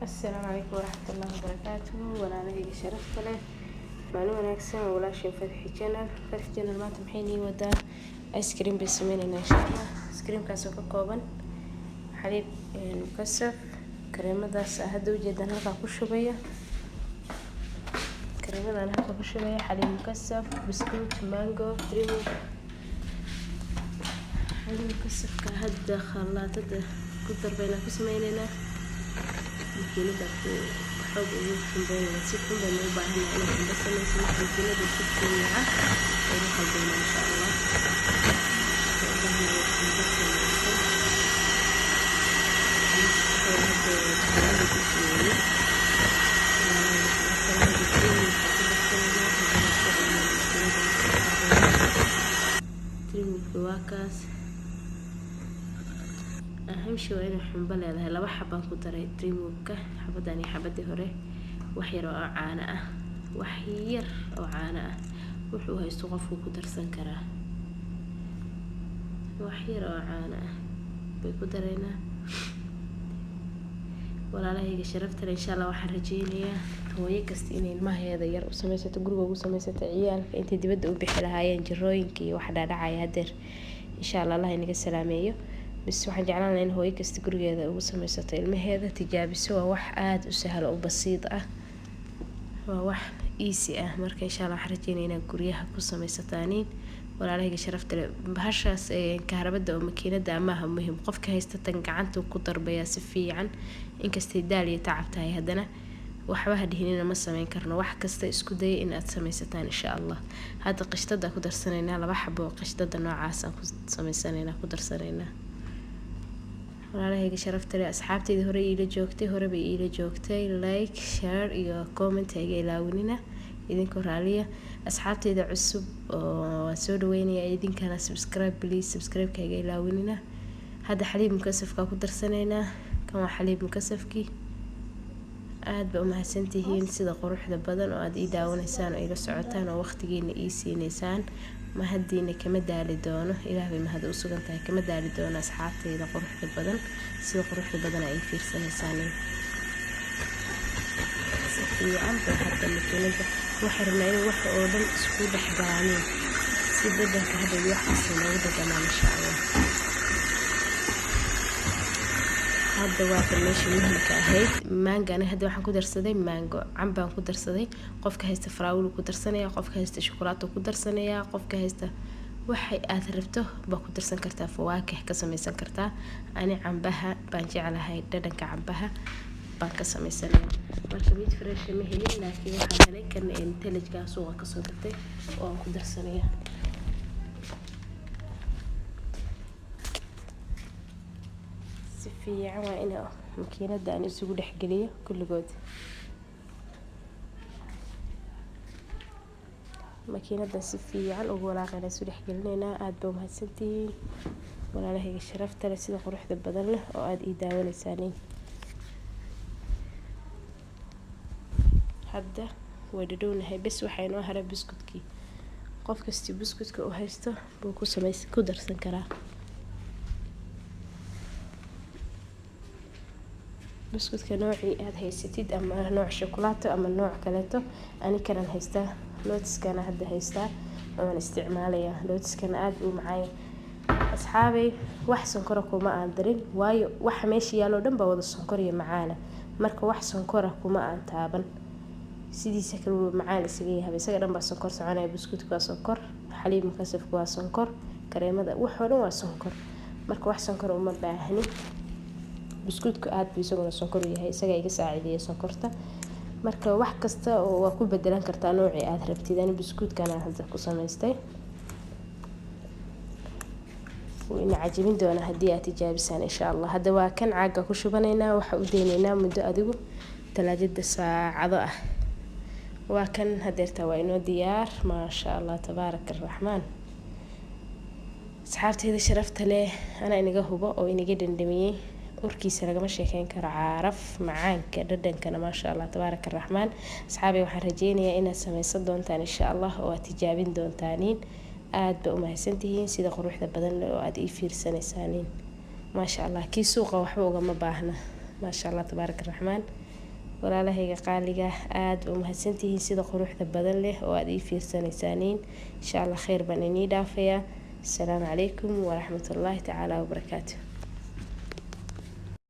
السلام عليكم ورحمة الله وبركاته وأنا هيك شرفت له معلومة ناكسة ولا شيء فتح جنال ما تمحيني ودا آيس كريم بسمين إن شاء الله آيس كريم كاسوكا كوبن حليب مكثف كريمة داس هدو جدا هلقا كشوبية كريمة داس هلقا كشوبية حليب مكثف بسكوت مانجو تريمو حليب مكثف كهدا خلاطة كدر بينا كسميننا makiinada ku xoog ugu xumbeeyay si xun baan u baahan yahay inaan basalaysay makiinada si fiican oo la qalbeeyo insha Allah أهم شيء إنه حنبلة هذا لو حبان كتري تريموكا حبداني حبدي هره وحير أو عانة وحير أو عانة وحوها يستغفوا كتر سنكرة وحير أو عانة بكترينا ولا لا هيك شرفت إن شاء الله وحرجيني هو يكستيني ما هي هذا ير وسميسة جروب وسميسة عيال أنت دي بدأوا بحلها هاي جروينكي وحدا دعاية هدر إن شاء الله ينقل السلامية بس waxaan jeclaan lahaa in hooyo kasta gurigeeda ugu samaysato ilmaheeda tijaabiso waa wax aad u sahal oo basiid ah waa wax easy ah marka insha Allah waxaan rajeynayaa guriyaha ku samaysataan walaalahayga sharafta leh bahashaas kahrabada oo makiinada amaha muhiim qofka haysta tan gacanta ku darbaya si fiican inkastay daal iyo tacab tahay hadana waxba hadhiinina ma sameyn karno wax kasta isku day in aad samaysataan insha Allah hada qashtada ku darsanayna laba xabo qashtada noocaas aan ku samaysanayna ku darsanayna walaalahayga sharafta leh asxaabtayda hore ila joogtay hore bay ila joogtay like share iyo comment ayga ilaawinina idinka raaliya asxaabtayda cusub oo soo dhaweynaya idinkana subscribe please subscribe ka ayga ilaawinina hada xaliib mukasafka ku darsanayna kan waa xaliib mukasafki aad ba u mahadsantihiin sida quruxda badan oo aad ii daawanaysaan oo ila socotaan oo waqtigeena ii siineysaan ma haddiina kama daali doono ilaahay ma hada u sugan tahay kama daali doono asxaabtayda quruxda badan sida quruxda badan ay fiirsanaysaan iyo amba hadda makiinada waxa rabnaa wax oo dhan isku dhaxgaanay si dadka hada wax asal loo dhaqmaa insha Allah هذا واحد ماشي مهم كهيد مانجا أنا هذا واحد كودر صدي مانجو عم بان كودر صدي قف كهست فراول كودر سنة قف كهست شوكولاتة كودر سنة قف كهست وحي أثرفته بكودر سنكرتها فواكه كسمي سنكرتها أنا عم بها بنجي على هاي ددن كعم بها بان كسمي سنة مركبيت فريش مهلي لكن واحد عليك كان إنتاج جاسوة كسرتي وكودر سنة في عوائنا مكينة ده أنا سوق الحقلية كل جود مكينة ده سفية على الأول على سوق الحقلينا أدبو مهسنتي ولا له هيك شرفت على سيد قروح بدله وأد إيدا ولسانين هذا وددون هاي بس وحينو هرب بسكوتكي قف كستي بسكوتك وهيسته بوكو سميس كودر سنكرا بسكوت كنوعي هذا هيستيد أما نوع شوكولاتة أما نوع كلته أنا كان هيسته لوتس كان هذا هيسته أما استعمالية لوتس كان أدو معي أصحابي وحسن كركو ما أدرين واي وح ماشي يالو دم بود السكرية معانا مركو وحسن كركو ما أنتابن سيدي سكروا معانا سجيها بس أنا بس سكر سعنا بسكوت كاسكر حليب مكثف كاسكر كريمة ده وحلو وسكر مركو وحسن كركو ما باهني بسكوتك aad buu isaguna sonkor yahay isaga iga saacideeyo sonkorta marka wax kasta oo waa ku bedelan kartaa nooci aad rabtid ani biskuutkana hadda ku sameystay وإن عجبين دونا هدي أتجابسان إن شاء الله هذا وكان عاقة كشوفنا وحا ودينينا مدة أدقو 3 ساعة وكان هديرتا وإنو ديار ما شاء الله تبارك الرحمن أصحابتي إذا شرفت له أنا إني قهوبة أو إني جدا دمية urkiisa lagama sheekeyn karo caaraf macaanka dhadhankana ma sha Allah tabaaraka raxmaan asxaabi waxaan rajeynayaa inaad samaysan doontaan insha Allah oo aad tijaabin doontaan aad ba u mahadsantihiin sida quruxda badan oo aad ii fiirsanaysaan ma sha Allah kii suuqa waxba uga ma baahna ma sha Allah tabaaraka raxmaan walaalahayga qaaliga aad u mahadsantihiin sida quruxda badan leh oo aad ii fiirsanaysaaniin insha allah khayr baan inii dhaafayaa. السلام عليكم ورحمة الله تعالى وبركاته.